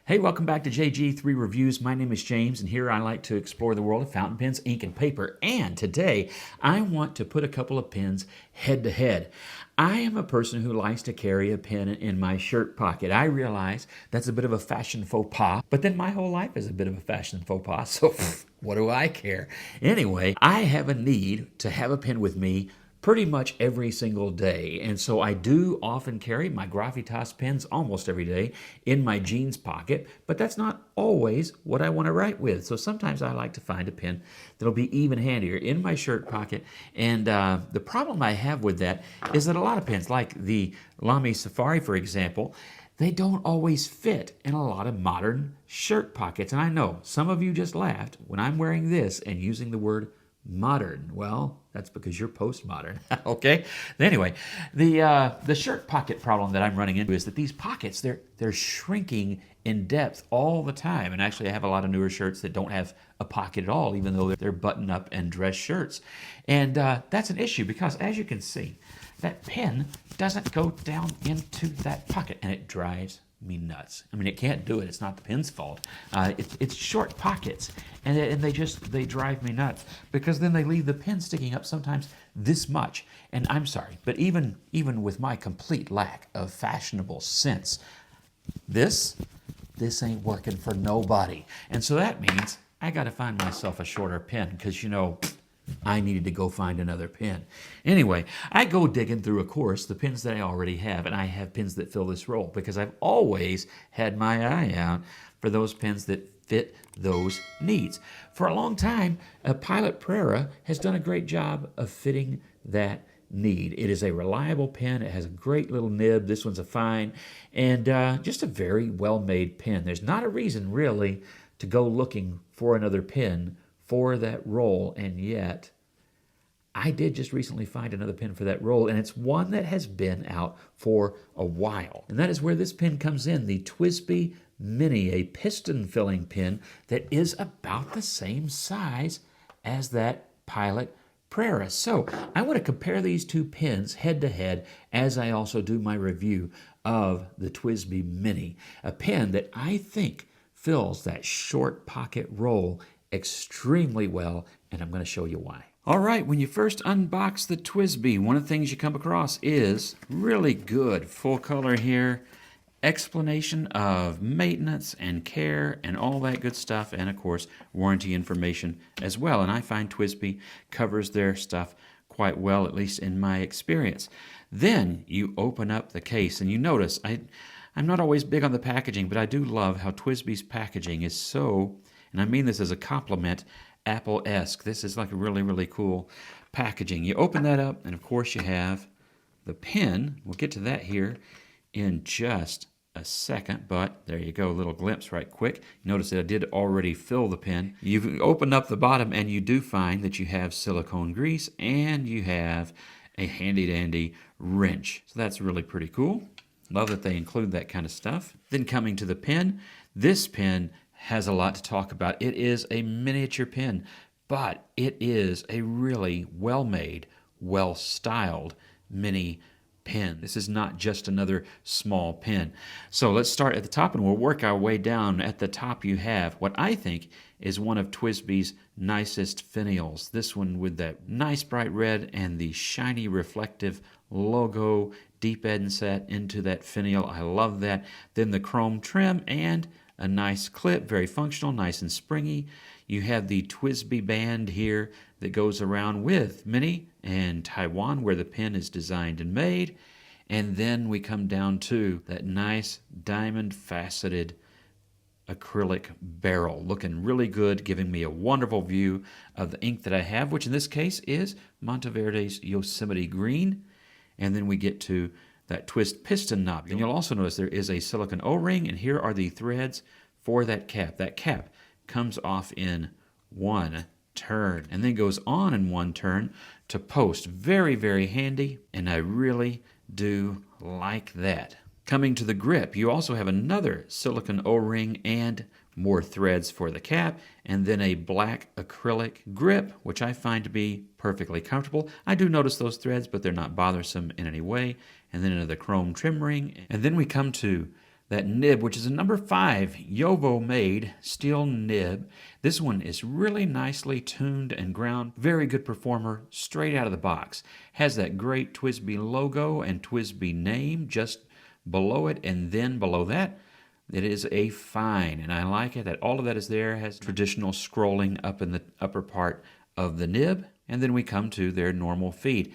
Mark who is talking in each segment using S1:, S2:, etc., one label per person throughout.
S1: Hey, welcome back to JG3 Reviews. My name is James, and here I like to explore the world of fountain pens, ink, and paper. And today, I want to put a couple of pens head to head. I am a person who likes to carry a pen in my shirt pocket. I realize that's a bit of a fashion faux pas, but then my whole life is a bit of a fashion faux pas, so what do I care? Anyway, I have a need to have a pen with me pretty much every single day. And so I do often carry my Gravitas pens almost every day in my jeans pocket, but that's not always what I want to write with. So sometimes I like to find a pen that'll be even handier in my shirt pocket. And the problem I have with that is that a lot of pens, like the Lamy Safari, for example, they don't always fit in a lot of modern shirt pockets. And I know some of you just laughed when I'm wearing this and using the word modern. Well, that's because you're postmodern. Okay. Anyway, the shirt pocket problem that I'm running into is that these pockets they're shrinking in depth all the time. And actually, I have a lot of newer shirts that don't have a pocket at all, even though they're button up and dress shirts. And that's an issue because, as you can see, that pen doesn't go down into that pocket, and it drives me nuts. I mean, it can't do it. It's not the pen's fault. It's short pockets, and they drive me nuts because then they leave the pen sticking up sometimes this much. And I'm sorry, but even with my complete lack of fashionable sense, this ain't working for nobody. And so that means I got to find myself a shorter pen because, I needed to go find another pen. Anyway, I go digging through, of course, the pens that I already have, and I have pens that fill this role because I've always had my eye out for those pens that fit those needs. For a long time, a Pilot Prera has done a great job of fitting that need. It is a reliable pen. It has a great little nib. This one's a fine, and just a very well-made pen. There's not a reason, really, to go looking for another pen for that roll, and yet I did just recently find another pen for that roll, and it's one that has been out for a while. And that is where this pen comes in, the TWSBI Mini, a piston filling pen that is about the same size as that Pilot Prera. So I want to compare these two pens head to head as I also do my review of the TWSBI Mini, a pen that I think fills that short pocket roll extremely well, and I'm going to show you why. All right, when you first unbox the TWSBI, one of the things you come across is really good full color here, explanation of maintenance and care and all that good stuff, and of course warranty information as well. And I find TWSBI covers their stuff quite well, at least in my experience. Then you open up the case and you notice I'm not always big on the packaging, but I do love how TWSBI's packaging is so, and I mean this as a compliment, Apple-esque. This is like a really, really cool packaging. You open that up, and of course you have the pen. We'll get to that here in just a second, but there you go, a little glimpse right quick. Notice that I did already fill the pen. You open up the bottom, and you do find that you have silicone grease, and you have a handy-dandy wrench. So that's really pretty cool. Love that they include that kind of stuff. Then coming to the pen, this pen has a lot to talk about. It is a miniature pen, but it is a really well-made, well-styled mini pen. This is not just another small pen. So let's start at the top and we'll work our way down. At the top you have what I think is one of TWSBI's nicest finials. This one with that nice bright red and the shiny reflective logo deep inset into that finial. I love that. Then the chrome trim and a nice clip, very functional, nice and springy. You have the TWSBI band here that goes around with Mini and Taiwan, where the pen is designed and made. And then we come down to that nice diamond faceted acrylic barrel, looking really good, giving me a wonderful view of the ink that I have, which in this case is Monteverde's Yosemite Green. And then we get to that twist piston knob. And you'll also notice there is a silicone O-ring, and here are the threads for that cap. That cap comes off in one turn and then goes on in one turn to post. Very, very handy, and I really do like that. Coming to the grip, you also have another silicone O-ring and more threads for the cap, and then a black acrylic grip, which I find to be perfectly comfortable. I do notice those threads, but they're not bothersome in any way. And then another chrome trim ring. And then we come to that nib, which is a number 5 Yovo made steel nib. This one is really nicely tuned and ground. Very good performer straight out of the box. Has that great TWSBI logo and TWSBI name just below it, and then below that it is a fine, and I like it that all of that is there. Has traditional scrolling up in the upper part of the nib, and then we come to their normal feed.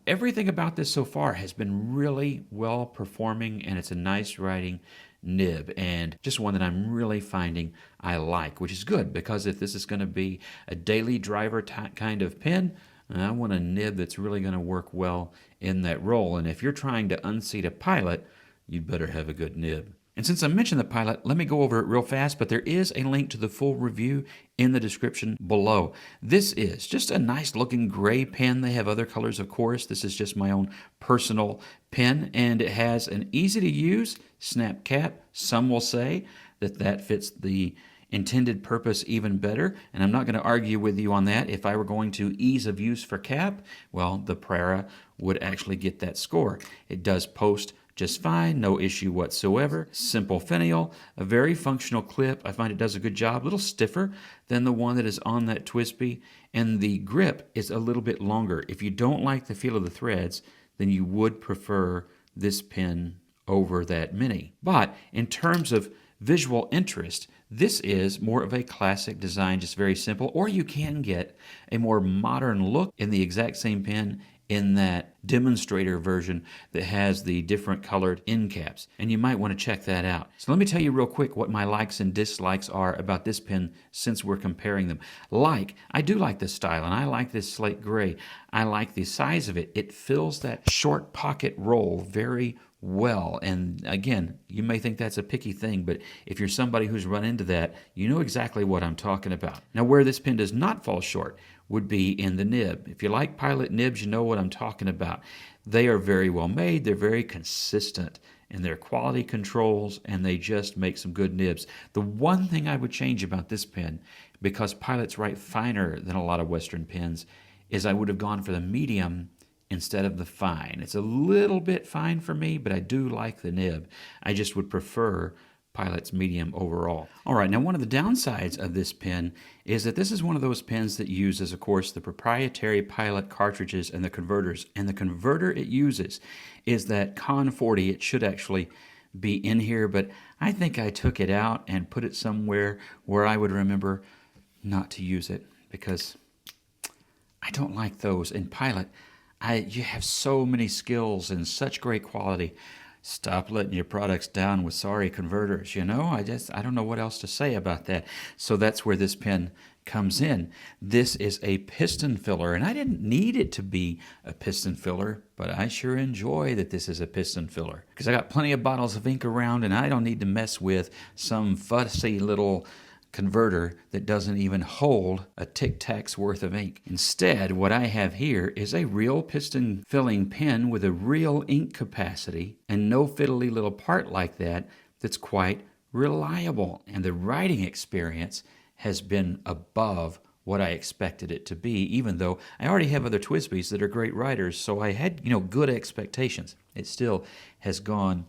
S1: Everything about this so far has been really well performing, and it's a nice writing nib, and just one that I'm really finding I like, which is good, because if this is going to be a daily driver kind of pen, I want a nib that's really going to work well in that role. And if you're trying to unseat a Pilot, you'd better have a good nib. And since I mentioned the Pilot, let me go over it real fast, but there is a link to the full review in the description below. This is just a nice looking gray pen. They have other colors, of course. This is just my own personal pen, and it has an easy to use snap cap. Some will say that that fits the intended purpose even better, and I'm not going to argue with you on that. If I were going to ease of use for cap, well, the Prera would actually get that score. It does post just fine, no issue whatsoever. Simple finial, a very functional clip. I find it does a good job. A little stiffer than the one that is on that TWSBI, and the grip is a little bit longer. If you don't like the feel of the threads, then you would prefer this pen over that Mini. But in terms of visual interest, this is more of a classic design, just very simple, or you can get a more modern look in the exact same pen in that demonstrator version that has the different colored end caps, and you might want to check that out. So let me tell you real quick what my likes and dislikes are about this pen since we're comparing them. I do like this style, and I like this slate gray. I like the size of it. It fills that short pocket roll very well, and again, you may think that's a picky thing, but if you're somebody who's run into that, you know exactly what I'm talking about. Now, where this pen does not fall short would be in the nib. If you like Pilot nibs, you know what I'm talking about. They are very well made. They're very consistent in their quality controls, and they just make some good nibs. The one thing I would change about this pen, because Pilot's write finer than a lot of Western pens, is I would have gone for the medium instead of the fine. It's a little bit fine for me, but I do like the nib. I just would prefer Pilot's medium overall. All right, now one of the downsides of this pen is that this is one of those pens that uses, of course, the proprietary Pilot cartridges and the converters. And the converter it uses is that Con 40. It should actually be in here, but I think I took it out and put it somewhere where I would remember not to use it, because I don't like those. In Pilot, you have so many skills and such great quality. Stop letting your products down with sorry converters, you know? I don't know what else to say about that. So that's where this pen comes in. This is a piston filler, and I didn't need it to be a piston filler, but I sure enjoy that this is a piston filler, because I got plenty of bottles of ink around, and I don't need to mess with some fussy little converter that doesn't even hold a Tic Tac's worth of ink. Instead, what I have here is a real piston filling pen with a real ink capacity and no fiddly little part like that that's quite reliable. And the writing experience has been above what I expected it to be, even though I already have other TWSBIs that are great writers, so I had, good expectations. It still has gone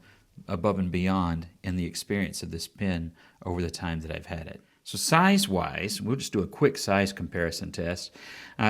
S1: above and beyond in the experience of this pen over the time that I've had it. So size-wise, we'll just do a quick size comparison test.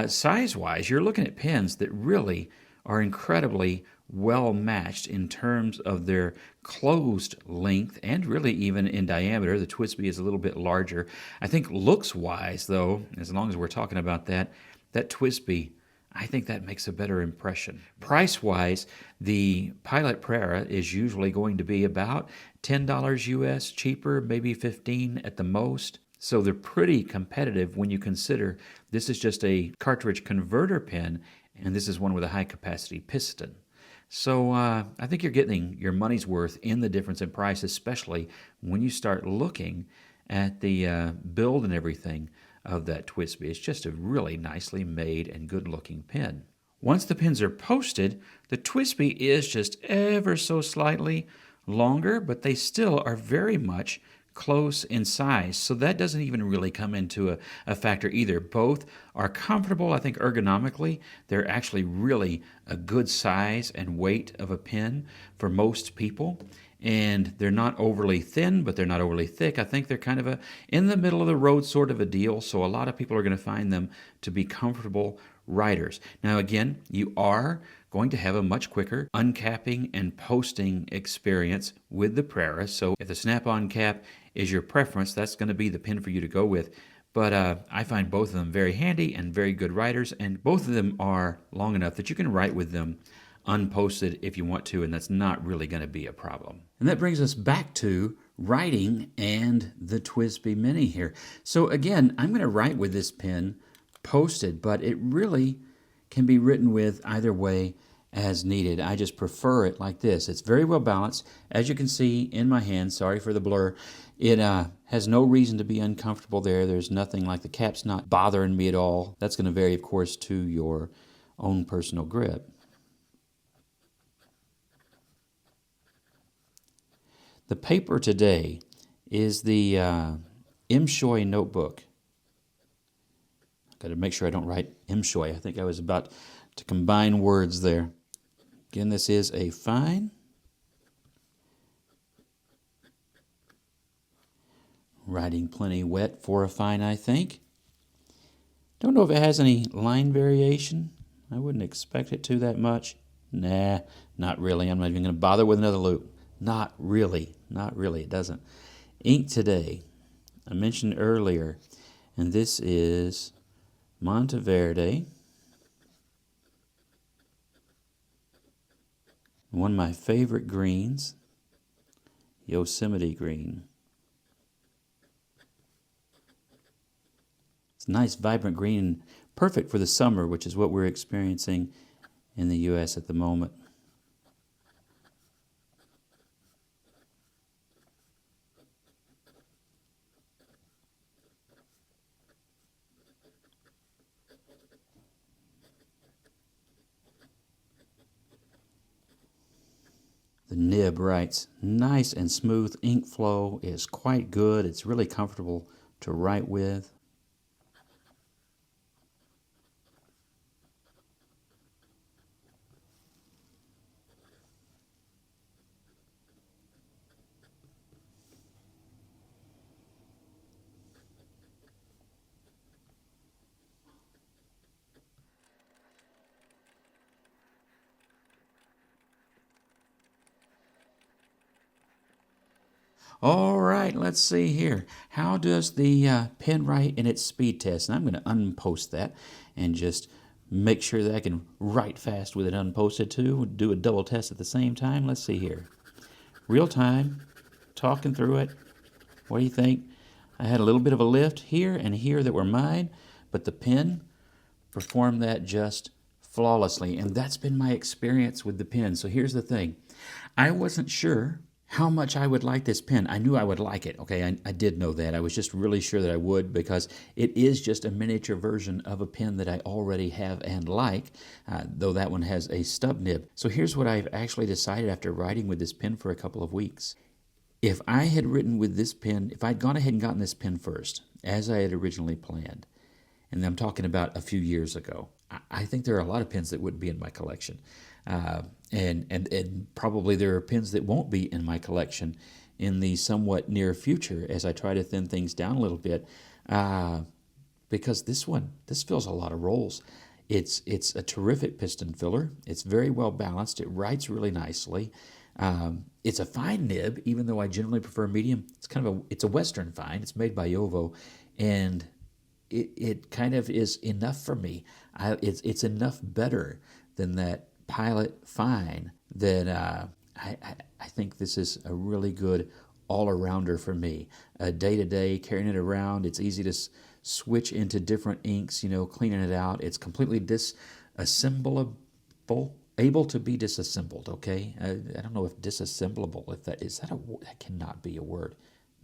S1: Size-wise, you're looking at pens that really are incredibly well matched in terms of their closed length and really even in diameter. The TWSBI is a little bit larger. I think looks-wise, though, as long as we're talking about that TWSBI, I think that makes a better impression. Price-wise, the Pilot Prera is usually going to be about $10 US cheaper, maybe $15 at the most. So they're pretty competitive when you consider this is just a cartridge converter pen, and this is one with a high-capacity piston. So I think you're getting your money's worth in the difference in price, especially when you start looking at the build and everything of that TWSBI. It's just a really nicely made and good-looking pen. Once the pens are posted, the TWSBI is just ever so slightly longer, but they still are very much close in size, so that doesn't even really come into a factor either. Both are comfortable. I think ergonomically they're actually really a good size and weight of a pen for most people, and they're not overly thin, but they're not overly thick. I think they're kind of a in the middle of the road sort of a deal, so a lot of people are going to find them to be comfortable writers. Now again, you are going to have a much quicker uncapping and posting experience with the Prera, so if the snap-on cap is your preference, that's going to be the pen for you to go with. But I find both of them very handy and very good writers, and both of them are long enough that you can write with them unposted if you want to, and that's not really going to be a problem. And that brings us back to writing and the TWSBI Mini here. So again, I'm going to write with this pen posted, but it really can be written with either way as needed. I just prefer it like this. It's very well balanced. As you can see in my hand, sorry for the blur, it has no reason to be uncomfortable there. There's nothing like the cap's not bothering me at all. That's going to vary, of course, to your own personal grip. The paper today is the MShoy notebook. I've got to make sure I don't write MShoy. I think I was about to combine words there. Again, this is a fine. Writing plenty wet for a fine, I think. Don't know if it has any line variation. I wouldn't expect it to that much. Nah, not really. I'm not even going to bother with another loop. Not really. Not really. It doesn't. Ink today, I mentioned earlier, and this is Monteverde. One of my favorite greens, Yosemite green. It's a nice, vibrant green, perfect for the summer, which is what we're experiencing in the U.S. at the moment. The nib writes nice and smooth. Ink flow is quite good. It's really comfortable to write with. All right, let's see here. How does the pen write in its speed test? And I'm going to unpost that and just make sure that I can write fast with it unposted too. Do a double test at the same time. Let's see here. Real time, talking through it. What do you think? I had a little bit of a lift here and here that were mine, but the pen performed that just flawlessly. And that's been my experience with the pen. So here's the thing. I wasn't sure how much I would like this pen. I knew I would like it, okay? I did know that. I was just really sure that I would because it is just a miniature version of a pen that I already have and like, though that one has a stub nib. So here's what I've actually decided after writing with this pen for a couple of weeks. If I had written with this pen, if I'd gone ahead and gotten this pen first, as I had originally planned, and I'm talking about a few years ago, I think there are a lot of pens that wouldn't be in my collection. And probably there are pens that won't be in my collection in the somewhat near future as I try to thin things down a little bit, because this fills a lot of roles. It's a terrific piston filler. It's very well balanced. It writes really nicely. It's a fine nib, even though I generally prefer medium. It's a Western fine. It's made by Yovo, and it kind of is enough for me. It's enough better than that Pilot fine that I think this is a really good all-arounder for me. Day-to-day, carrying it around, it's easy to switch into different inks, cleaning it out. It's completely disassemblable, able to be disassembled, okay? I don't know if disassemblable, if that cannot be a word.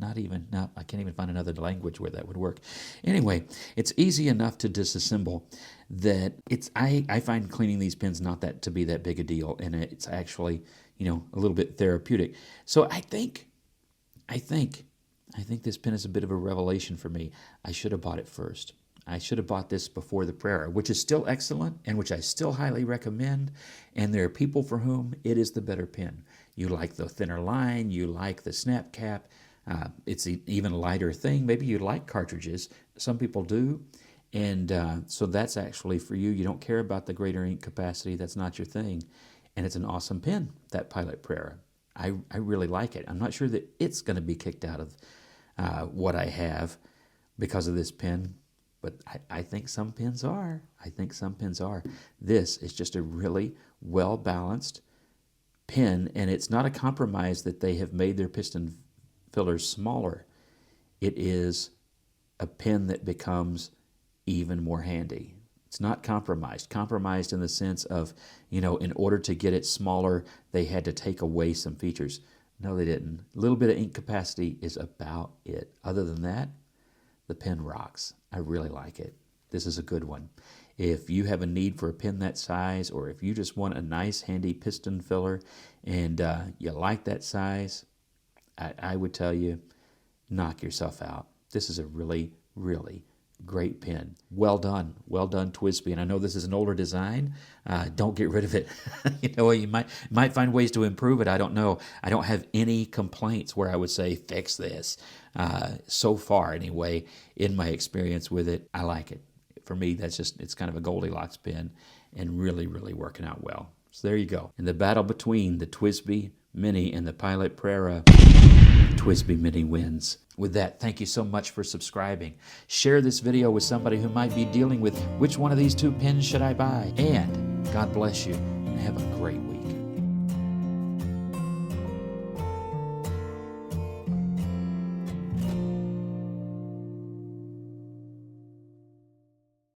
S1: I can't even find another language where that would work. Anyway, it's easy enough to disassemble that I find cleaning these pens not to be that big a deal, and it's actually, a little bit therapeutic. So I think this pen is a bit of a revelation for me. I should have bought it first. I should have bought this before the Prera, which is still excellent and which I still highly recommend, and there are people for whom it is the better pen. you like the thinner line, you like the snap cap, it's an even lighter thing. Maybe you like cartridges. Some people do. And so that's actually for you. You don't care about the greater ink capacity. That's not your thing. And it's an awesome pen, that Pilot Prera. I really like it. I'm not sure that it's going to be kicked out of what I have because of this pen, but I think some pens are. I think some pens are. This is just a really well-balanced pen, and it's not a compromise that they have made their piston fillers smaller. It is a pen that becomes even more handy. It's not compromised. Compromised in the sense of, in order to get it smaller, they had to take away some features. No, they didn't. A little bit of ink capacity is about it. Other than that, the pen rocks. I really like it. This is a good one. If you have a need for a pen that size, or if you just want a nice, handy piston filler and you like that size, I would tell you, knock yourself out. This is a really, really great pen. Well done, TWSBI. And I know this is an older design. Don't get rid of it. You might find ways to improve it. I don't know. I don't have any complaints where I would say fix this. So far, anyway, in my experience with it, I like it. For me, it's kind of a Goldilocks pen, and really, really working out well. So there you go. In the battle between the TWSBI Mini and the Pilot Prera, TWSBI Mini wins. With that, thank you so much for subscribing. Share this video with somebody who might be dealing with which one of these two pens should I buy. And God bless you, and have a great week.